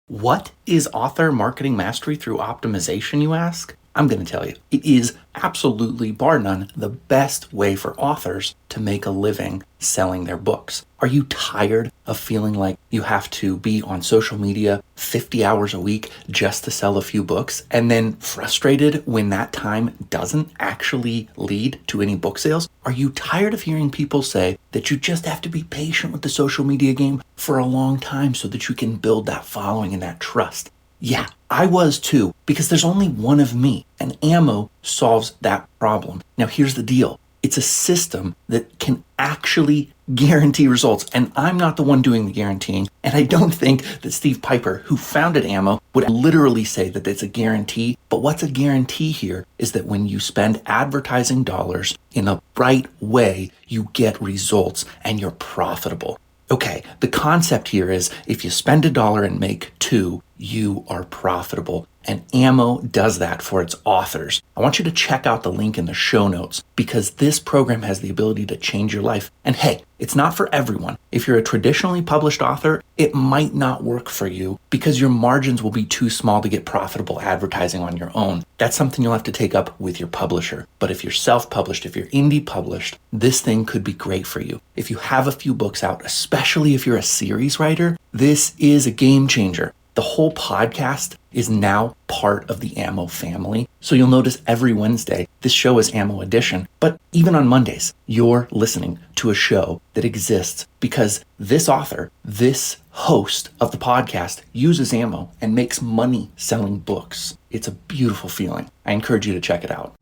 What is author marketing mastery through optimization, you ask? I'm going to tell you. It is absolutely, bar none, the best way for authors to make a living selling their books. Are you tired of feeling like you have to be on social media 50 hours a week just to sell a few books, and then frustrated when that time doesn't actually lead to any book sales? Are you tired of hearing people say that you just have to be patient with the social media game for a long time so that you can build that following and that trust? Yeah, I was too, because there's only one of me, and Ammo solves that problem. Now here's the deal. It's a system that can actually guarantee results, and I'm not the one doing the guaranteeing, and I don't think that Steve Piper, who founded Ammo, would literally say that it's a guarantee. But what's a guarantee here is that when you spend advertising dollars in a right way, you get results and you're profitable. Okay, the concept here is if you spend $1 and make $2, you are profitable. And Ammo does that for its authors. I want you to check out the link in the show notes because this program has the ability to change your life. And hey, it's not for everyone. If you're a traditionally published author, it might not work for you because your margins will be too small to get profitable advertising on your own. That's something you'll have to take up with your publisher. But if you're self-published, if you're indie published, this thing could be great for you. If you have a few books out, especially if you're a series writer, this is a game changer. The whole podcast is now part of the Ammo family. So you'll notice every Wednesday, this show is Ammo Edition. But even on Mondays, you're listening to a show that exists because this author, this host of the podcast uses Ammo and makes money selling books. It's a beautiful feeling. I encourage you to check it out.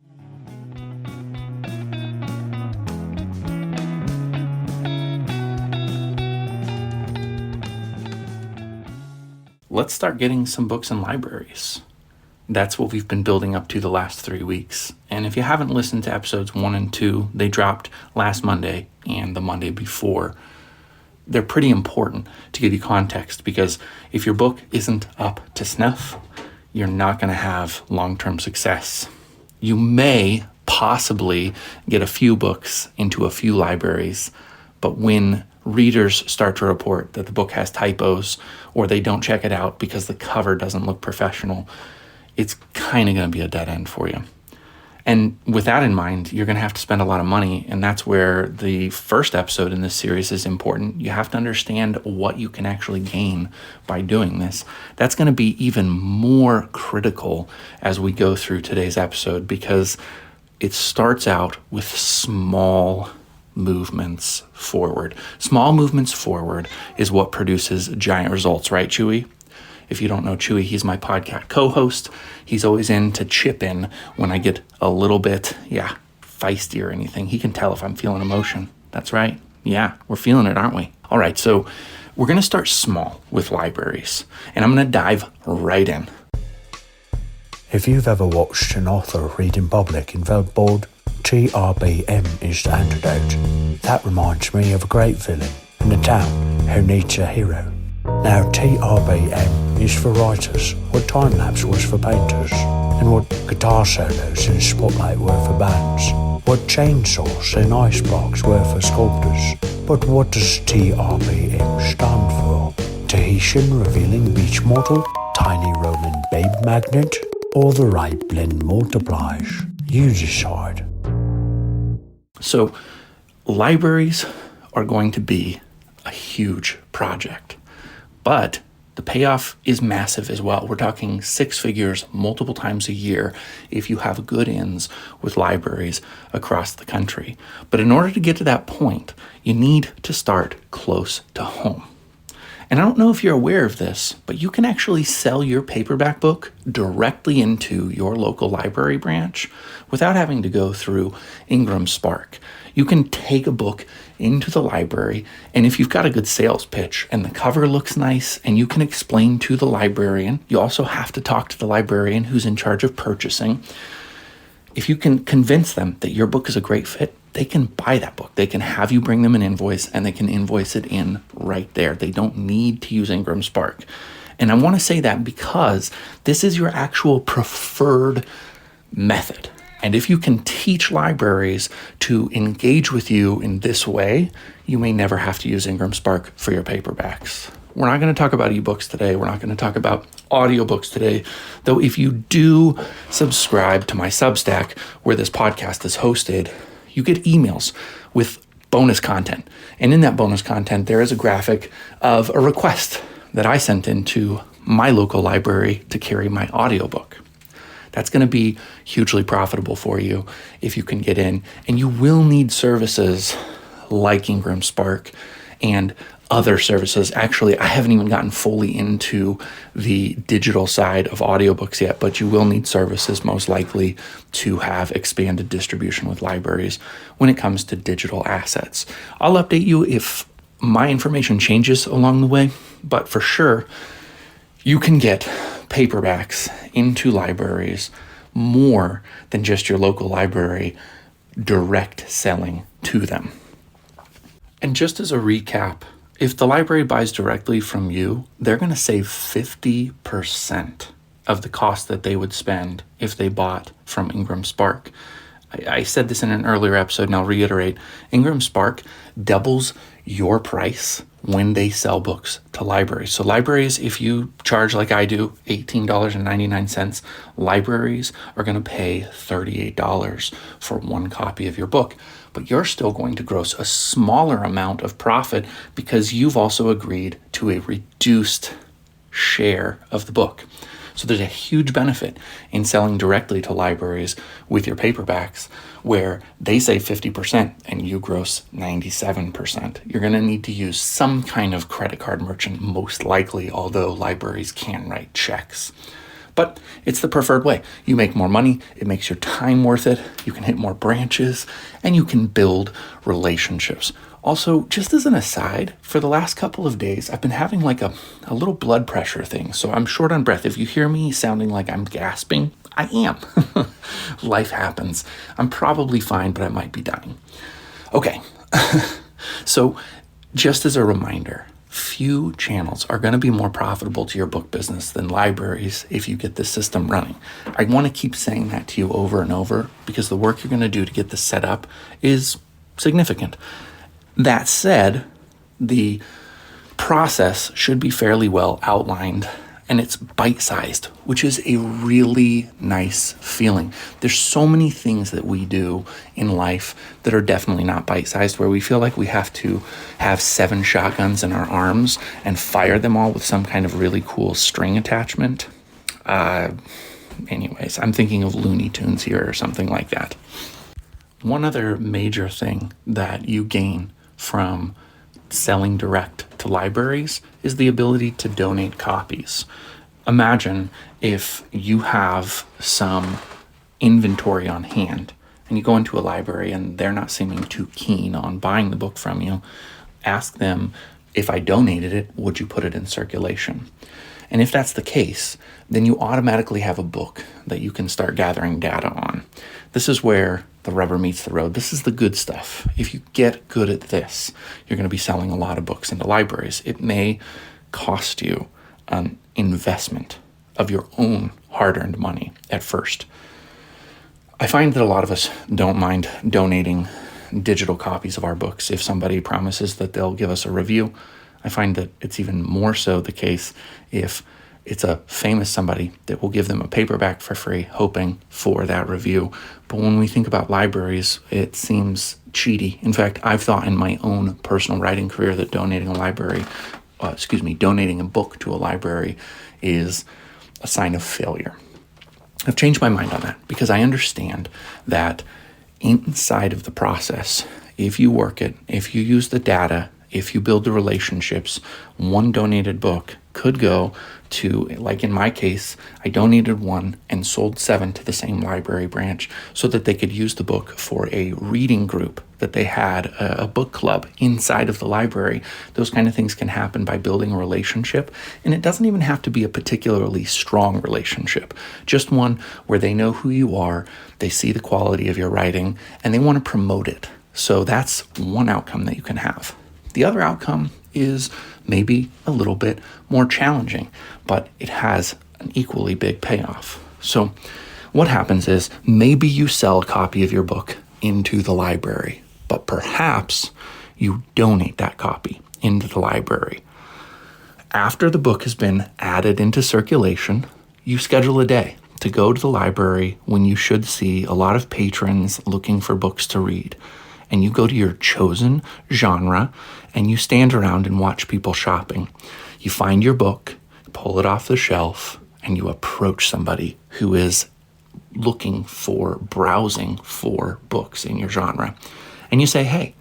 Let's start getting some books in libraries. That's what we've been building up to the last 3 weeks. And if you haven't listened to episodes 1 and 2, they dropped last Monday and the Monday before. They're pretty important to give you context because if your book isn't up to snuff, you're not going to have long-term success. You may possibly get a few books into a few libraries, but when readers start to report that the book has typos or they don't check it out because the cover doesn't look professional, it's kind of going to be a dead end for you. And with that in mind, you're going to have to spend a lot of money, and that's where the first episode in this series is important. You have to understand what you can actually gain by doing this. That's going to be even more critical as we go through today's episode because it starts out with small movements forward. Small movements forward is what produces giant results, right, Chewy? If you don't know Chewy, he's my podcast co-host. He's always in to chip in when I get a little bit, feisty or anything. He can tell if I'm feeling emotion. That's right. Yeah, we're feeling it, aren't we? All right, so we're going to start small with libraries, and I'm going to dive right in. If you've ever watched an author read in public and felt bored, TRBM is the antidote. That reminds me of a great villain in a town who needs a hero. Now TRBM is for writers, what time-lapse was for painters, and what guitar solos in Spotlight were for bands, what chainsaws and icebergs were for sculptors. But what does TRBM stand for? Tahitian revealing beach model, tiny Roman babe magnet, or the right blend multiplies? You decide. So libraries are going to be a huge project, but the payoff is massive as well. We're talking 6 figures multiple times a year if you have good ins with libraries across the country. But in order to get to that point, you need to start close to home. And I don't know if you're aware of this, but you can actually sell your paperback book directly into your local library branch without having to go through Ingram Spark. You can take a book into the library, and if you've got a good sales pitch and the cover looks nice and you can explain to the librarian, you also have to talk to the librarian who's in charge of purchasing. If you can convince them that your book is a great fit, they can buy that book. They can have you bring them an invoice and they can invoice it in right there. They don't need to use Ingram Spark. And I want to say that because this is your actual preferred method. And if you can teach libraries to engage with you in this way, you may never have to use Ingram Spark for your paperbacks. We're not going to talk about ebooks today. We're not going to talk about audiobooks today. Though if you do subscribe to my Substack, where this podcast is hosted, you get emails with bonus content. And in that bonus content, there is a graphic of a request that I sent into my local library to carry my audiobook. That's going to be hugely profitable for you if you can get in. And you will need services like Ingram Spark and other services. Actually, I haven't even gotten fully into the digital side of audiobooks yet, but you will need services most likely to have expanded distribution with libraries when it comes to digital assets. I'll update you if my information changes along the way, but for sure, you can get paperbacks into libraries more than just your local library direct selling to them. And just as a recap, if the library buys directly from you, they're going to save 50% of the cost that they would spend if they bought from Ingram Spark. I said this in an earlier episode, and I'll reiterate. Ingram Spark doubles your price when they sell books to libraries. So libraries, if you charge like I do, $18.99, libraries are going to pay $38 for one copy of your book. But you're still going to gross a smaller amount of profit because you've also agreed to a reduced share of the book. So there's a huge benefit in selling directly to libraries with your paperbacks where they save 50% and you gross 97%. You're going to need to use some kind of credit card merchant, most likely, although libraries can write checks. But it's the preferred way. You make more money, it makes your time worth it, you can hit more branches, and you can build relationships. Also, just as an aside, for the last couple of days, I've been having like a little blood pressure thing. So I'm short on breath. If you hear me sounding like I'm gasping, I am. Life happens. I'm probably fine, but I might be dying. Okay. So just as a reminder, few channels are going to be more profitable to your book business than libraries if you get this system running. I want to keep saying that to you over and over because the work you're going to do to get this set up is significant. That said, the process should be fairly well outlined and it's bite-sized, which is a really nice feeling. There's so many things that we do in life that are definitely not bite-sized, where we feel like we have to have 7 shotguns in our arms and fire them all with some kind of really cool string attachment. Anyways, I'm thinking of Looney Tunes here or something like that. One other major thing that you gain from selling direct to libraries is the ability to donate copies. Imagine if you have some inventory on hand and you go into a library and they're not seeming too keen on buying the book from you. Ask them, if I donated it, would you put it in circulation? And if that's the case, then you automatically have a book that you can start gathering data on. This is where the rubber meets the road. This is the good stuff. If you get good at this, you're going to be selling a lot of books into libraries. It may cost you an investment of your own hard-earned money at first. I find that a lot of us don't mind donating digital copies of our books if somebody promises that they'll give us a review. I find that it's even more so the case if it's a famous somebody that will give them a paperback for free, hoping for that review. But when we think about libraries, it seems cheaty. In fact, I've thought in my own personal writing career that donating a book to a library is a sign of failure. I've changed my mind on that because I understand that inside of the process, if you work it, if you use the data, if you build the relationships, one donated book could go to, like in my case, I donated 1 and sold 7 to the same library branch so that they could use the book for a reading group that they had, a book club inside of the library. Those kind of things can happen by building a relationship, and it doesn't even have to be a particularly strong relationship, just one where they know who you are, they see the quality of your writing, and they want to promote it. So that's one outcome that you can have. The other outcome is maybe a little bit more challenging, but it has an equally big payoff. So what happens is maybe you sell a copy of your book into the library, but perhaps you donate that copy into the library. After the book has been added into circulation, you schedule a day to go to the library when you should see a lot of patrons looking for books to read. And you go to your chosen genre and you stand around and watch people shopping. You find your book, pull it off the shelf, and you approach somebody who is browsing for books in your genre. And you say, hey,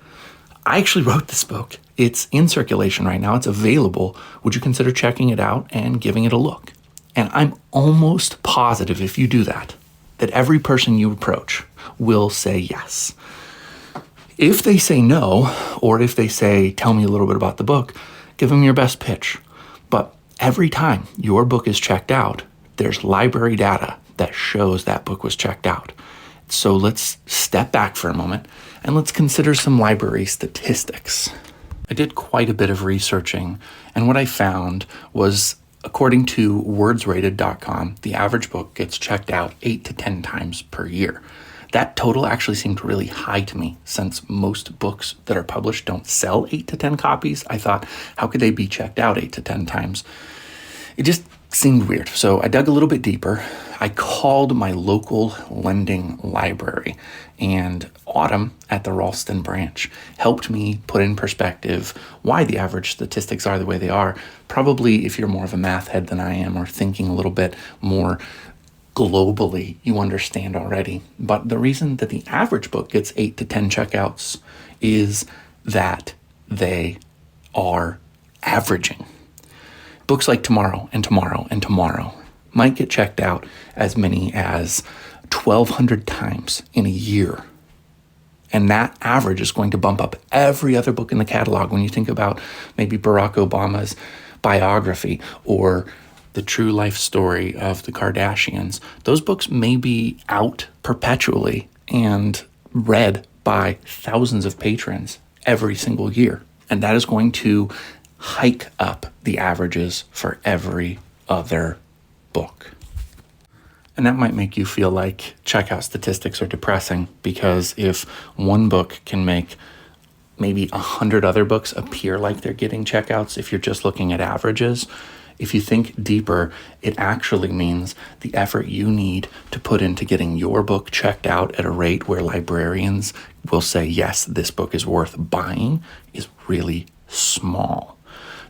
I actually wrote this book. It's in circulation right now. It's available. Would you consider checking it out and giving it a look? And I'm almost positive if you do that every person you approach will say yes. If they say no, or if they say, tell me a little bit about the book, give them your best pitch. But every time your book is checked out, there's library data that shows that book was checked out. So let's step back for a moment and let's consider some library statistics. I did quite a bit of researching, and what I found was, according to wordsrated.com, the average book gets checked out 8 to 10 times per year. That total actually seemed really high to me, since most books that are published don't sell 8 to 10 copies. I thought, how could they be checked out 8 to 10 times? It just seemed weird. So I dug a little bit deeper. I called my local lending library, and Autumn at the Ralston branch helped me put in perspective why the average statistics are the way they are. Probably if you're more of a math head than I am, or thinking a little bit more globally, you understand already. But the reason that the average book gets 8 to 10 checkouts is that they are averaging. Books like Tomorrow and Tomorrow and Tomorrow might get checked out as many as 1,200 times in a year. And that average is going to bump up every other book in the catalog. When you think about maybe Barack Obama's biography or the true life story of the Kardashians, those books may be out perpetually and read by thousands of patrons every single year. And that is going to hike up the averages for every other book. And that might make you feel like checkout statistics are depressing, because if one book can make maybe 100 other books appear like they're getting checkouts, if you're just looking at averages, if you think deeper, it actually means the effort you need to put into getting your book checked out at a rate where librarians will say, yes, this book is worth buying, is really small.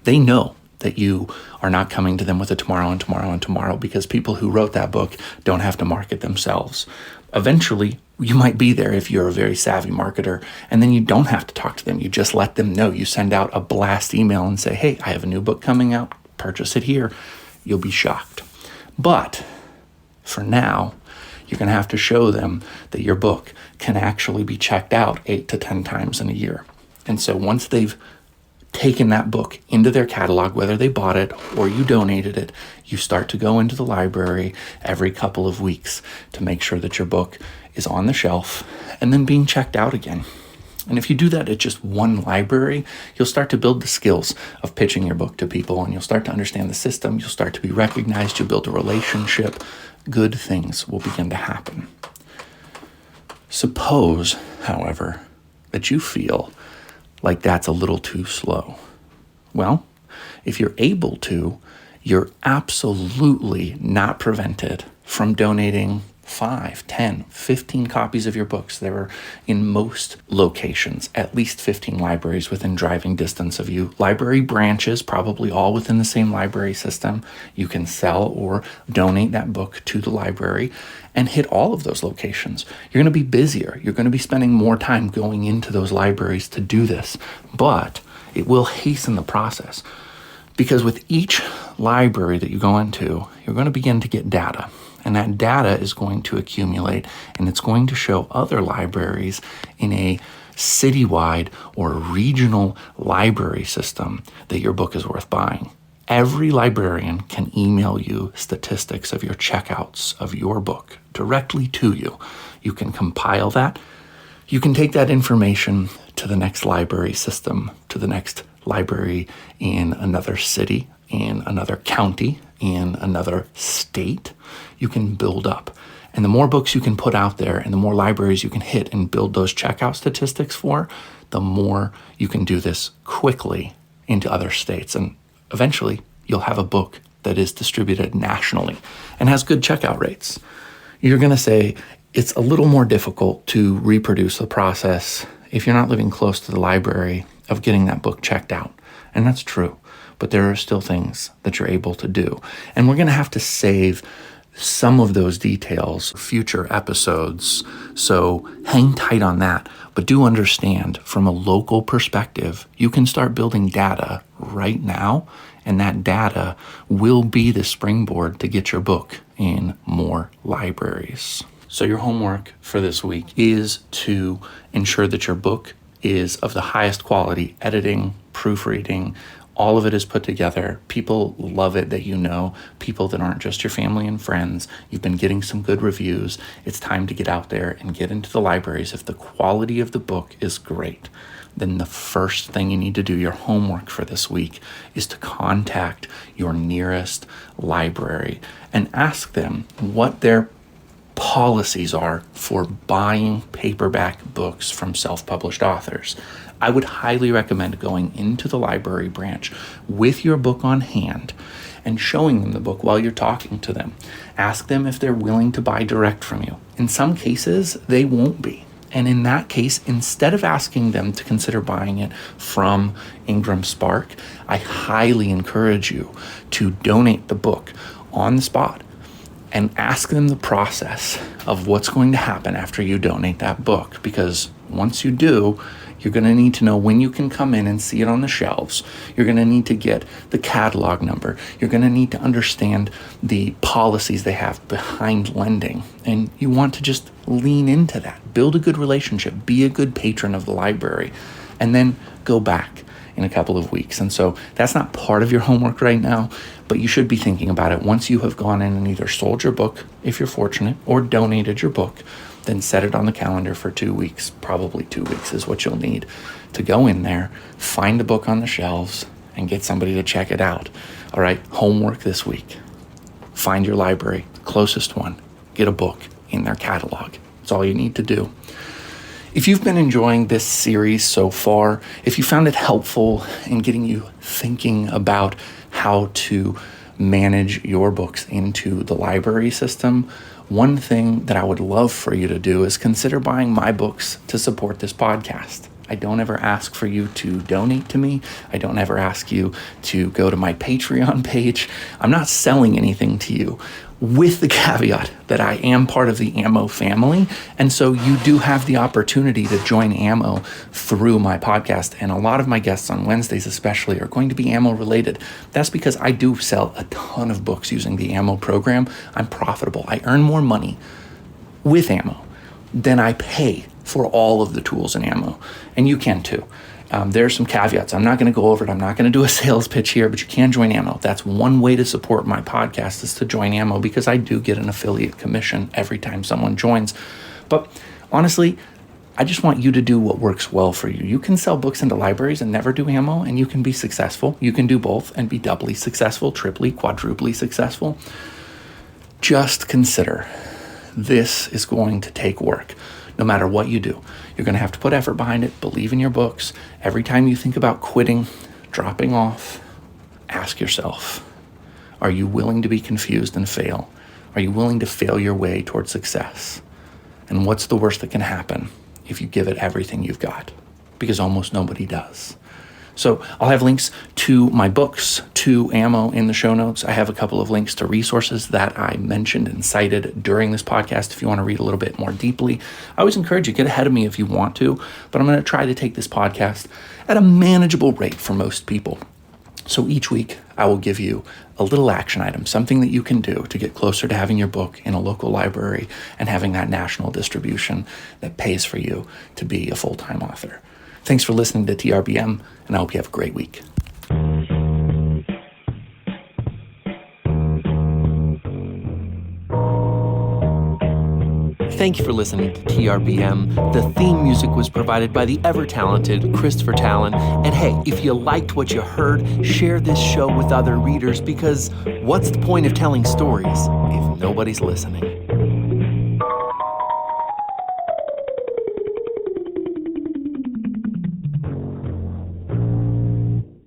They know that you are not coming to them with a Tomorrow and Tomorrow and Tomorrow because people who wrote that book don't have to market themselves. Eventually, you might be there if you're a very savvy marketer, and then you don't have to talk to them. You just let them know. You send out a blast email and say, hey, I have a new book coming out. Purchase it here. You'll be shocked. But for now, you're going to have to show them that your book can actually be checked out 8 to 10 times in a year. And so once they've taken that book into their catalog, whether they bought it or you donated it, you start to go into the library every couple of weeks to make sure that your book is on the shelf and then being checked out again. And if you do that at just one library, you'll start to build the skills of pitching your book to people, and you'll start to understand the system. You'll start to be recognized. You'll build a relationship. Good things will begin to happen. Suppose, however, that you feel like that's a little too slow. Well, if you're able to, you're absolutely not prevented from donating 5, 10, 15 copies of your books. There are, in most locations, at least 15 libraries within driving distance of you. Library branches, probably all within the same library system. You can sell or donate that book to the library and hit all of those locations. You're going to be busier. You're going to be spending more time going into those libraries to do this, but it will hasten the process, because with each library that you go into, you're going to begin to get data. And that data is going to accumulate, and it's going to show other libraries in a citywide or regional library system that your book is worth buying. Every librarian can email you statistics of your checkouts of your book directly to you. You can compile that. You can take that information to the next library system, to the next library in another city, in another county, in another state. You can build up. And the more books you can put out there and the more libraries you can hit and build those checkout statistics for, the more you can do this quickly into other states. And eventually, you'll have a book that is distributed nationally and has good checkout rates. You're going to say it's a little more difficult to reproduce the process if you're not living close to the library of getting that book checked out. And that's true, but there are still things that you're able to do. And we're going to have to save some of those details for future episodes. So hang tight on that. But do understand, from a local perspective, you can start building data right now, and that data will be the springboard to get your book in more libraries. So your homework for this week is to ensure that your book is of the highest quality, editing, proofreading, all of it is put together. People love it that you know, people that aren't just your family and friends. You've been getting some good reviews. It's time to get out there and get into the libraries. If the quality of the book is great, then the first thing you need to do, your homework for this week, is to contact your nearest library and ask them what their policies are for buying paperback books from self-published authors. I would highly recommend going into the library branch with your book on hand and showing them the book while you're talking to them. Ask them if they're willing to buy direct from you. In some cases, they won't be. And in that case, instead of asking them to consider buying it from Ingram Spark, I highly encourage you to donate the book on the spot and ask them the process of what's going to happen after you donate that book. Because once you do, you're going to need to know when you can come in and see it on the shelves. You're going to need to get the catalog number. You're going to need to understand the policies they have behind lending. And you want to just lean into that. Build a good relationship. Be a good patron of the library. And then go back in a couple of weeks. And so that's not part of your homework right now, but you should be thinking about it once you have gone in and either sold your book, if you're fortunate, or donated your book. Then set it on the calendar for 2 weeks. Probably 2 weeks is what you'll need to go in there, find a book on the shelves, and get somebody to check it out. All right, homework this week. Find your library, the closest one. Get a book in their catalog. That's all you need to do. If you've been enjoying this series so far, if you found it helpful in getting you thinking about how to manage your books into the library system, one thing that I would love for you to do is consider buying my books to support this podcast. I don't ever ask for you to donate to me. I don't ever ask you to go to my Patreon page. I'm not selling anything to you, with the caveat that I am part of the Ammo family. And so you do have the opportunity to join Ammo through my podcast. And a lot of my guests on Wednesdays especially are going to be Ammo related. That's because I do sell a ton of books using the Ammo program. I'm profitable. I earn more money with Ammo than I pay for all of the tools in Ammo. And you can too. There are some caveats. I'm not going to go over it. I'm not going to do a sales pitch here, but you can join Ammo. That's one way to support my podcast, is to join Ammo, because I do get an affiliate commission every time someone joins. But honestly, I just want you to do what works well for you. You can sell books into libraries and never do Ammo, and you can be successful. You can do both and be doubly successful, triply, quadruply successful. Just consider, this is going to take work. No matter what you do, you're going to have to put effort behind it. Believe in your books. Every time you think about quitting, dropping off, ask yourself, are you willing to be confused and fail? Are you willing to fail your way towards success? And what's the worst that can happen if you give it everything you've got? Because almost nobody does. So I'll have links to my books, to Ammo in the show notes. I have a couple of links to resources that I mentioned and cited during this podcast if you want to read a little bit more deeply. I always encourage you, get ahead of me if you want to, but I'm going to try to take this podcast at a manageable rate for most people. So each week I will give you a little action item, something that you can do to get closer to having your book in a local library and having that national distribution that pays for you to be a full-time author. Thanks for listening to TRBM, and I hope you have a great week. Thank you for listening to TRBM. The theme music was provided by the ever-talented Christopher Talon. And hey, if you liked what you heard, share this show with other readers, because what's the point of telling stories if nobody's listening?